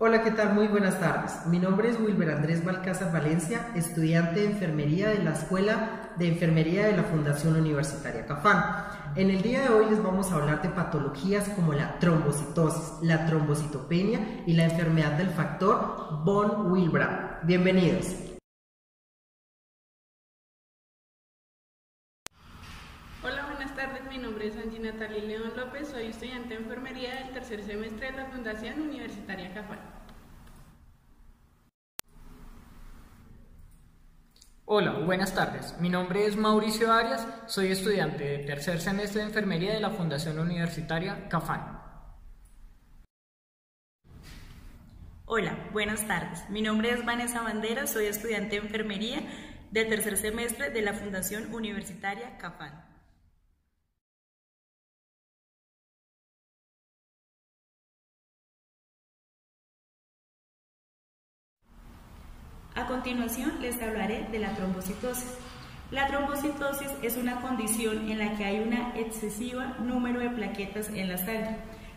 Hola, ¿qué tal? Muy buenas tardes. Mi nombre es Wilber Andrés Balcázar Valencia, estudiante de Enfermería de la Escuela de Enfermería de la Fundación Universitaria Cafán. En el día de hoy les vamos a hablar de patologías como la trombocitosis, la trombocitopenia y la enfermedad del factor von Willebrand. Bienvenidos. Hola, buenas tardes. Mi nombre es Angie Natalie León López. Soy estudiante de enfermería del tercer semestre de la Fundación Universitaria Cafán. Hola, buenas tardes. Mi nombre es Mauricio Arias. Soy estudiante de tercer semestre de enfermería de la Fundación Universitaria Cafán. Hola, buenas tardes. Mi nombre es Vanessa Bandera. Soy estudiante de enfermería del tercer semestre de la Fundación Universitaria Cafán. A continuación les hablaré de la trombocitosis. La trombocitosis es una condición en la que hay un excesivo número de plaquetas en la sangre.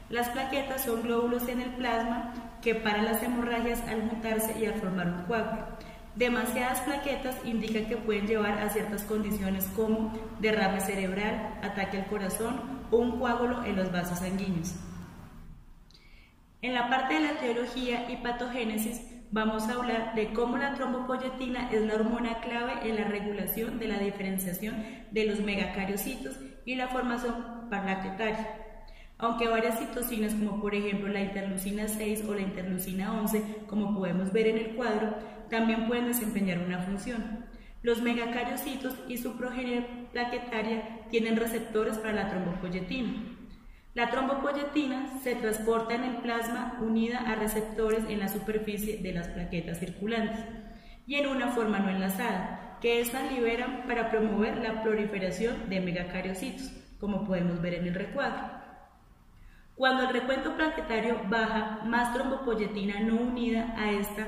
Las plaquetas son glóbulos en el plasma que paran las hemorragias al juntarse y al formar un coágulo. Demasiadas plaquetas indican que pueden llevar a ciertas condiciones como derrame cerebral, ataque al corazón o un coágulo en los vasos sanguíneos. En la parte de la etiología y patogénesis vamos a hablar de cómo la trombopoyetina es la hormona clave en la regulación de la diferenciación de los megacariocitos y la formación plaquetaria. Aunque varias citocinas, como por ejemplo la interleucina 6 o la interleucina 11, como podemos ver en el cuadro, también pueden desempeñar una función. Los megacariocitos y su progenie plaquetaria tienen receptores para la trombopoyetina. La trombopoyetina se transporta en el plasma unida a receptores en la superficie de las plaquetas circulantes y en una forma no enlazada, que estas liberan para promover la proliferación de megacariocitos, como podemos ver en el recuadro. Cuando el recuento plaquetario baja, más trombopoyetina no unida a esta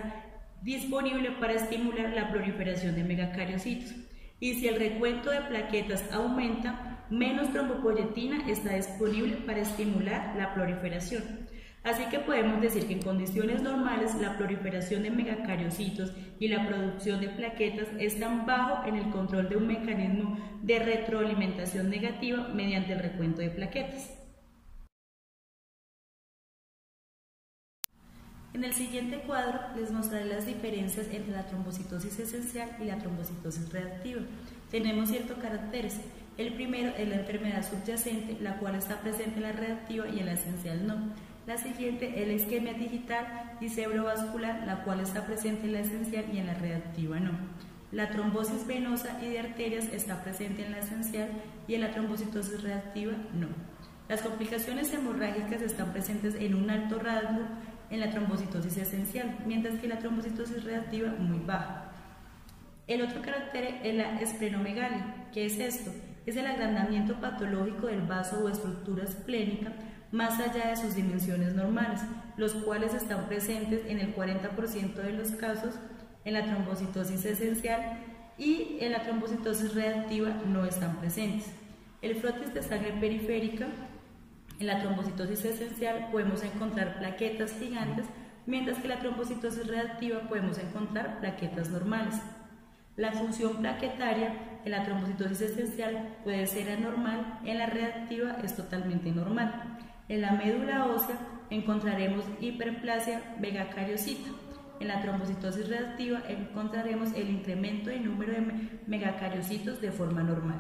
disponible para estimular la proliferación de megacariocitos. Y si el recuento de plaquetas aumenta, menos trombopoyetina está disponible para estimular la proliferación. Así que podemos decir que en condiciones normales la proliferación de megacariocitos y la producción de plaquetas están bajo en el control de un mecanismo de retroalimentación negativa mediante el recuento de plaquetas. En el siguiente cuadro les mostraré las diferencias entre la trombocitosis esencial y la trombocitosis reactiva. Tenemos ciertos caracteres. El primero es la enfermedad subyacente, la cual está presente en la reactiva y en la esencial no. La siguiente es la isquemia digital y cerebrovascular, la cual está presente en la esencial y en la reactiva no. La trombosis venosa y de arterias está presente en la esencial y en la trombocitosis reactiva no. Las complicaciones hemorrágicas están presentes en un alto rango en la trombocitosis esencial, mientras que la trombocitosis reactiva muy baja. El otro carácter es la esplenomegalia. ¿Qué es esto? Es el agrandamiento patológico del vaso o estructura esplénica más allá de sus dimensiones normales, los cuales están presentes en el 40% de los casos en la trombocitosis esencial y en la trombocitosis reactiva no están presentes. El frotis de sangre periférica. En la trombocitosis esencial podemos encontrar plaquetas gigantes, mientras que en la trombocitosis reactiva podemos encontrar plaquetas normales. La función plaquetaria en la trombocitosis esencial puede ser anormal, en la reactiva es totalmente normal. En la médula ósea encontraremos hiperplasia megacariocita. En la trombocitosis reactiva encontraremos el incremento de número de megacariocitos de forma normal.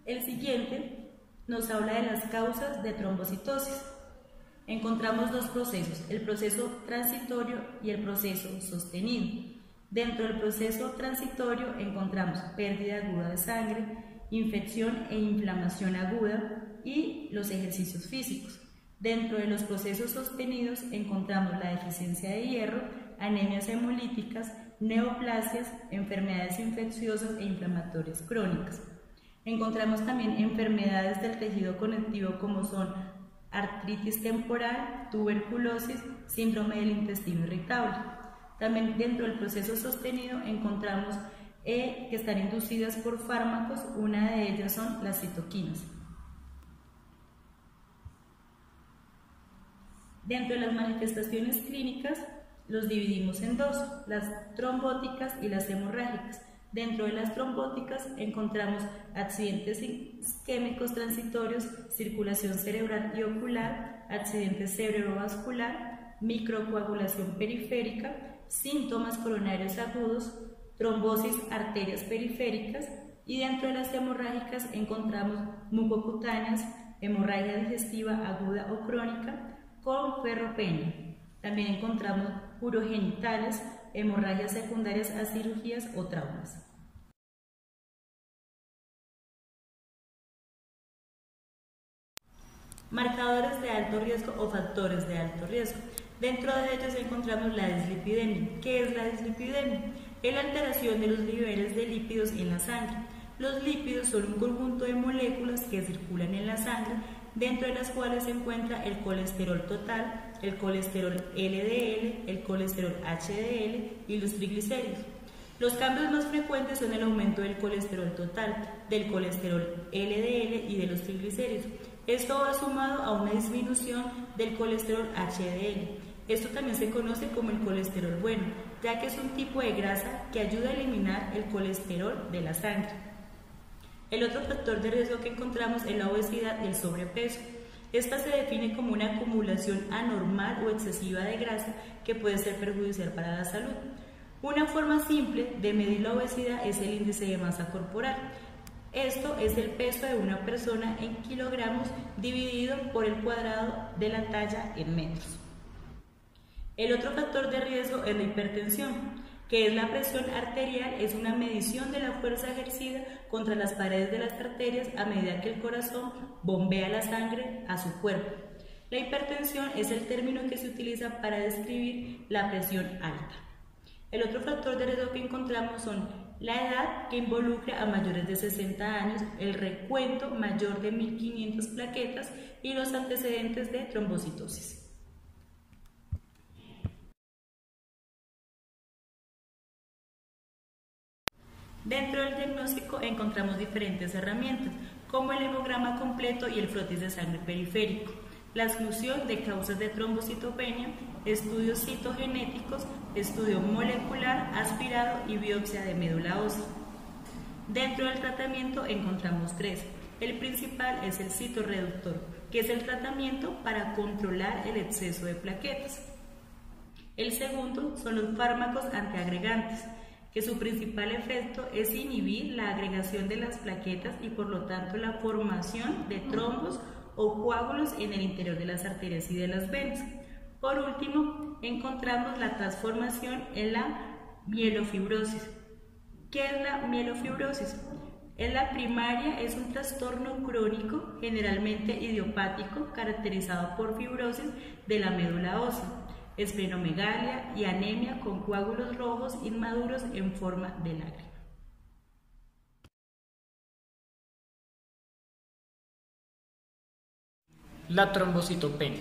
El siguiente nos habla de las causas de trombocitosis. Encontramos dos procesos, el proceso transitorio y el proceso sostenido. Dentro del proceso transitorio encontramos pérdida aguda de sangre, infección e inflamación aguda y los ejercicios físicos. Dentro de los procesos sostenidos encontramos la deficiencia de hierro, anemias hemolíticas, neoplasias, enfermedades infecciosas e inflamatorias crónicas. Encontramos también enfermedades del tejido conectivo como son artritis temporal, tuberculosis, síndrome del intestino irritable. También dentro del proceso sostenido encontramos que están inducidas por fármacos, una de ellas son las citoquinas. Dentro de las manifestaciones clínicas los dividimos en dos, las trombóticas y las hemorrágicas. Dentro de las trombóticas encontramos accidentes isquémicos transitorios, circulación cerebral y ocular, accidente cerebrovascular, microcoagulación periférica, síntomas coronarios agudos, trombosis arterias periféricas, y dentro de las hemorrágicas encontramos mucocutáneas, hemorragia digestiva aguda o crónica con ferropenia. También encontramos urogenitales, hemorragias secundarias a cirugías o traumas. Marcadores de alto riesgo o factores de alto riesgo. Dentro de ellos encontramos la dislipidemia. ¿Qué es la dislipidemia? Es la alteración de los niveles de lípidos en la sangre. Los lípidos son un conjunto de moléculas que circulan en la sangre, dentro de las cuales se encuentra el colesterol total, el colesterol LDL, el colesterol HDL y los triglicéridos. Los cambios más frecuentes son el aumento del colesterol total, del colesterol LDL y de los triglicéridos. Esto va sumado a una disminución del colesterol HDL. Esto también se conoce como el colesterol bueno, ya que es un tipo de grasa que ayuda a eliminar el colesterol de la sangre. El otro factor de riesgo que encontramos es la obesidad y el sobrepeso. Esta se define como una acumulación anormal o excesiva de grasa que puede ser perjudicial para la salud. Una forma simple de medir la obesidad es el índice de masa corporal. Esto es el peso de una persona en kilogramos dividido por el cuadrado de la talla en metros. El otro factor de riesgo es la hipertensión, que es la presión arterial, es una medición de la fuerza ejercida contra las paredes de las arterias a medida que el corazón bombea la sangre a su cuerpo. La hipertensión es el término que se utiliza para describir la presión alta. El otro factor de riesgo que encontramos son la edad, que involucra a mayores de 60 años, el recuento mayor de 1500 plaquetas y los antecedentes de trombocitosis. Dentro del diagnóstico encontramos diferentes herramientas, como el hemograma completo y el frotis de sangre periférico, la exclusión de causas de trombocitopenia, estudios citogenéticos, estudio molecular aspirado y biopsia de médula ósea. Dentro del tratamiento encontramos tres. El principal es el citorreductor, que es el tratamiento para controlar el exceso de plaquetas. El segundo son los fármacos antiagregantes, que su principal efecto es inhibir la agregación de las plaquetas y por lo tanto la formación de trombos o coágulos en el interior de las arterias y de las venas. Por último, encontramos la transformación en la mielofibrosis. ¿Qué es la mielofibrosis? En la primaria es un trastorno crónico, generalmente idiopático, caracterizado por fibrosis de la médula ósea, esplenomegalia y anemia con coágulos rojos inmaduros en forma de lágrima. La trombocitopenia.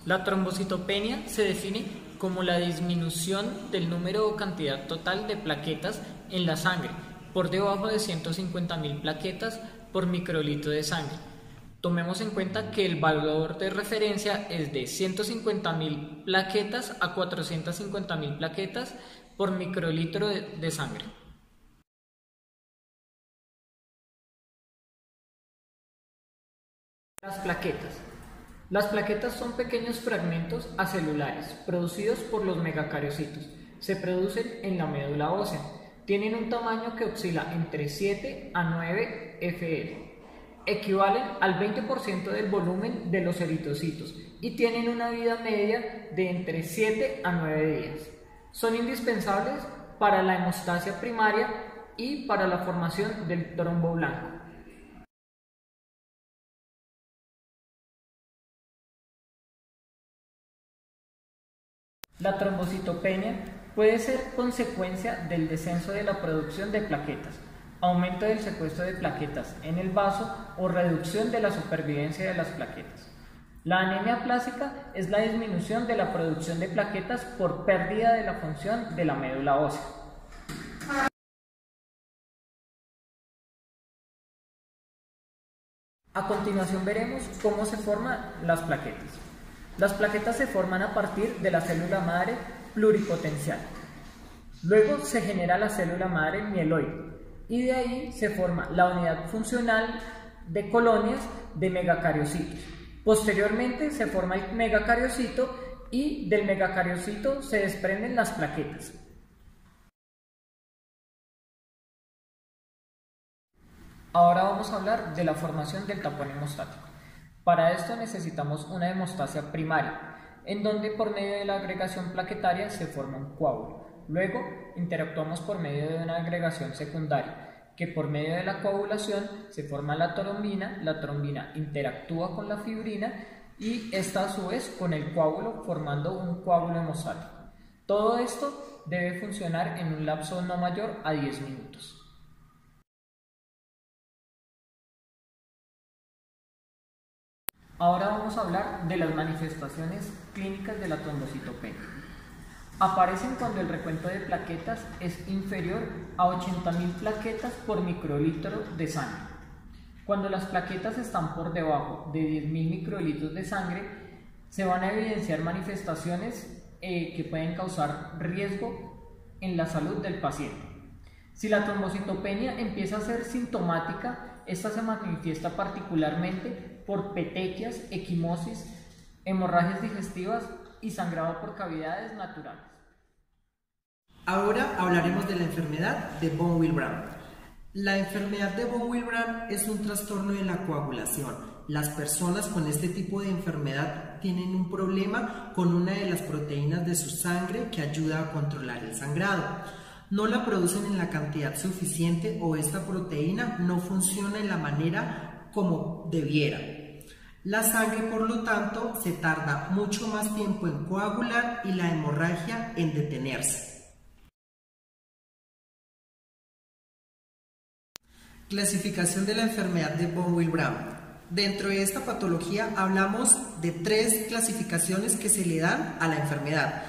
La trombocitopenia se define como la disminución del número o cantidad total de plaquetas en la sangre por debajo de 150.000 plaquetas por microlitro de sangre. Tomemos en cuenta que el valor de referencia es de 150.000 plaquetas a 450.000 plaquetas por microlitro de sangre. Las plaquetas. Las plaquetas son pequeños fragmentos acelulares producidos por los megacariocitos. Se producen en la médula ósea. Tienen un tamaño que oscila entre 7 a 9 FL. Equivalen al 20% del volumen de los eritrocitos y tienen una vida media de entre 7 a 9 días. Son indispensables para la hemostasia primaria y para la formación del trombo blanco. La trombocitopenia puede ser consecuencia del descenso de la producción de plaquetas, aumento del secuestro de plaquetas en el vaso o reducción de la supervivencia de las plaquetas. La anemia plástica es la disminución de la producción de plaquetas por pérdida de la función de la médula ósea. A continuación veremos cómo se forman las plaquetas. Las plaquetas se forman a partir de la célula madre pluripotencial. Luego se genera la célula madre mieloide y de ahí se forma la unidad funcional de colonias de megacariocitos. Posteriormente se forma el megacariocito y del megacariocito se desprenden las plaquetas. Ahora vamos a hablar de la formación del tapón hemostático. Para esto necesitamos una hemostasia primaria, en donde por medio de la agregación plaquetaria se forma un coágulo. Luego interactuamos por medio de una agregación secundaria, que por medio de la coagulación se forma la trombina interactúa con la fibrina y esta a su vez con el coágulo formando un coágulo hemostático. Todo esto debe funcionar en un lapso no mayor a 10 minutos. Ahora vamos a hablar de las manifestaciones clínicas de la trombocitopenia. Aparecen cuando el recuento de plaquetas es inferior a 80.000 plaquetas por microlitro de sangre. Cuando las plaquetas están por debajo de 10.000 microlitros de sangre, se van a evidenciar manifestaciones que pueden causar riesgo en la salud del paciente. Si la trombocitopenia empieza a ser sintomática, esta se manifiesta particularmente por petequias, equimosis, hemorragias digestivas y sangrado por cavidades naturales. Ahora hablaremos de la enfermedad de von Willebrand. La enfermedad de von Willebrand es un trastorno de la coagulación. Las personas con este tipo de enfermedad tienen un problema con una de las proteínas de su sangre que ayuda a controlar el sangrado. No la producen en la cantidad suficiente o esta proteína no funciona en la manera como debiera. La sangre, por lo tanto, se tarda mucho más tiempo en coagular y la hemorragia en detenerse. Clasificación de la enfermedad de von Willebrand. Dentro de esta patología hablamos de 3 clasificaciones que se le dan a la enfermedad.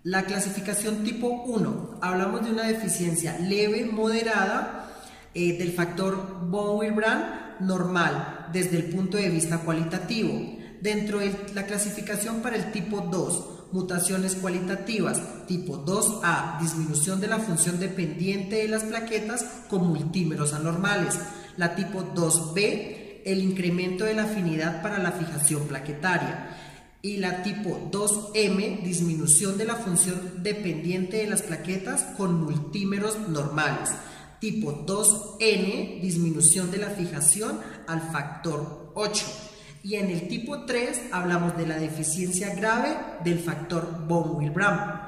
La clasificación tipo 1, hablamos de una deficiencia leve, moderada del factor von Willebrand normal desde el punto de vista cualitativo. Dentro de la clasificación para el tipo 2, mutaciones cualitativas, tipo 2A, disminución de la función dependiente de las plaquetas con multímeros anormales. La tipo 2B, el incremento de la afinidad para la fijación plaquetaria. Y la tipo 2M, disminución de la función dependiente de las plaquetas con multímeros normales. Tipo 2N, disminución de la fijación al factor 8. Y en el tipo 3 hablamos de la deficiencia grave del factor von Willebrand.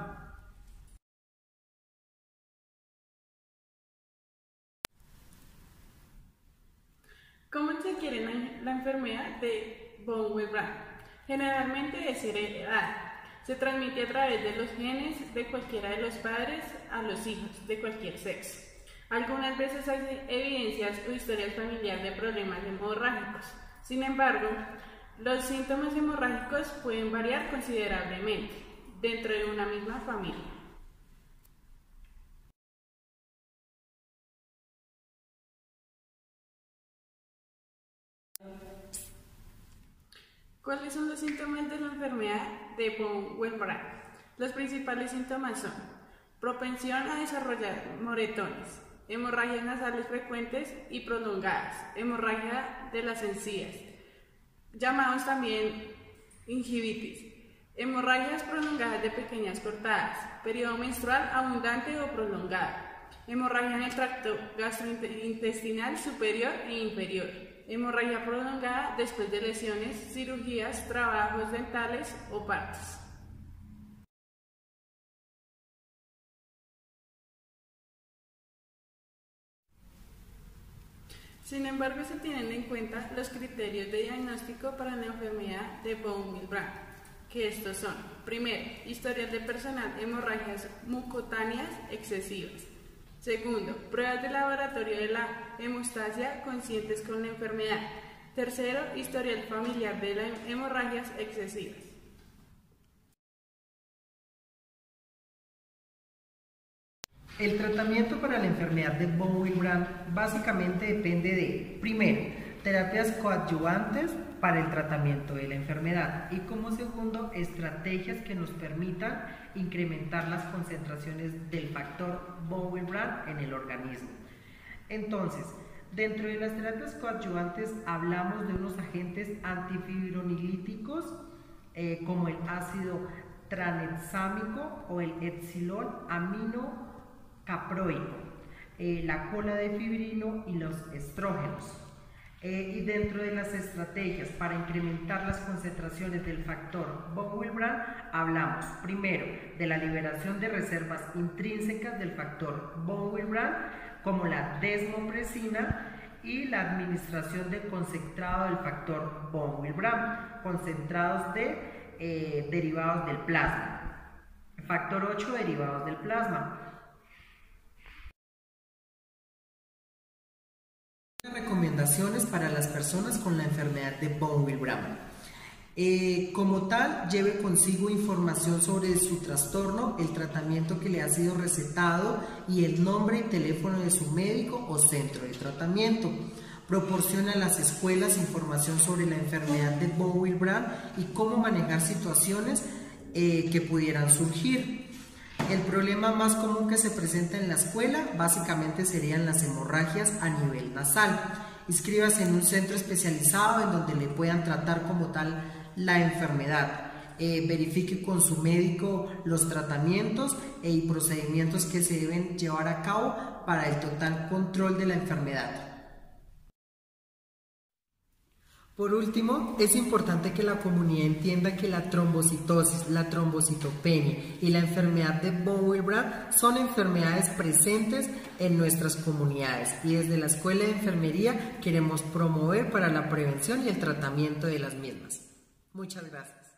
¿Cómo se adquiere la enfermedad de von Willebrand? Generalmente es heredada. Se transmite a través de los genes de cualquiera de los padres a los hijos de cualquier sexo. Algunas veces hay evidencias o historias familiares de problemas hemorrágicos. Sin embargo, los síntomas hemorrágicos pueden variar considerablemente dentro de una misma familia. ¿Cuáles son los síntomas de la enfermedad de von Willebrand? Los principales síntomas son propensión a desarrollar moretones, hemorragias nasales frecuentes y prolongadas, hemorragia de las encías, llamados también gingivitis, hemorragias prolongadas de pequeñas cortadas, periodo menstrual abundante o prolongado, hemorragia en el tracto gastrointestinal superior e inferior, hemorragia prolongada después de lesiones, cirugías, trabajos dentales o partos. Sin embargo, se tienen en cuenta los criterios de diagnóstico para la enfermedad de von Willebrand, que estos son: primero, historial de personal, hemorragias mucotáneas excesivas; segundo, pruebas de laboratorio de la hemostasia conscientes con la enfermedad; tercero, historial familiar de las hemorragias excesivas. El tratamiento para la enfermedad de von Willebrand básicamente depende de, primero, terapias coadyuvantes para el tratamiento de la enfermedad. Y como segundo, estrategias que nos permitan incrementar las concentraciones del factor von Willebrand en el organismo. Entonces, dentro de las terapias coadyuvantes hablamos de unos agentes antifibrinolíticos como el ácido tranexámico o el epsilon aminocaproico, la cola de fibrino y los estrógenos. Y dentro de las estrategias para incrementar las concentraciones del factor von Willebrand hablamos primero de la liberación de reservas intrínsecas del factor von Willebrand como la desmopresina y la administración de concentrado del factor von Willebrand, concentrados de derivados del plasma. Factor 8, derivados del plasma. Recomendaciones para las personas con la enfermedad de von Willebrand. Como tal, lleve consigo información sobre su trastorno, el tratamiento que le ha sido recetado y el nombre y teléfono de su médico o centro de tratamiento. Proporciona a las escuelas información sobre la enfermedad de von Willebrand y cómo manejar situaciones que pudieran surgir. El problema más común que se presenta en la escuela básicamente serían las hemorragias a nivel nasal. Inscríbase en un centro especializado en donde le puedan tratar como tal la enfermedad. Verifique con su médico los tratamientos y procedimientos que se deben llevar a cabo para el total control de la enfermedad. Por último, es importante que la comunidad entienda que la trombocitosis, la trombocitopenia y la enfermedad de von Willebrand son enfermedades presentes en nuestras comunidades y desde la Escuela de Enfermería queremos promover para la prevención y el tratamiento de las mismas. Muchas gracias.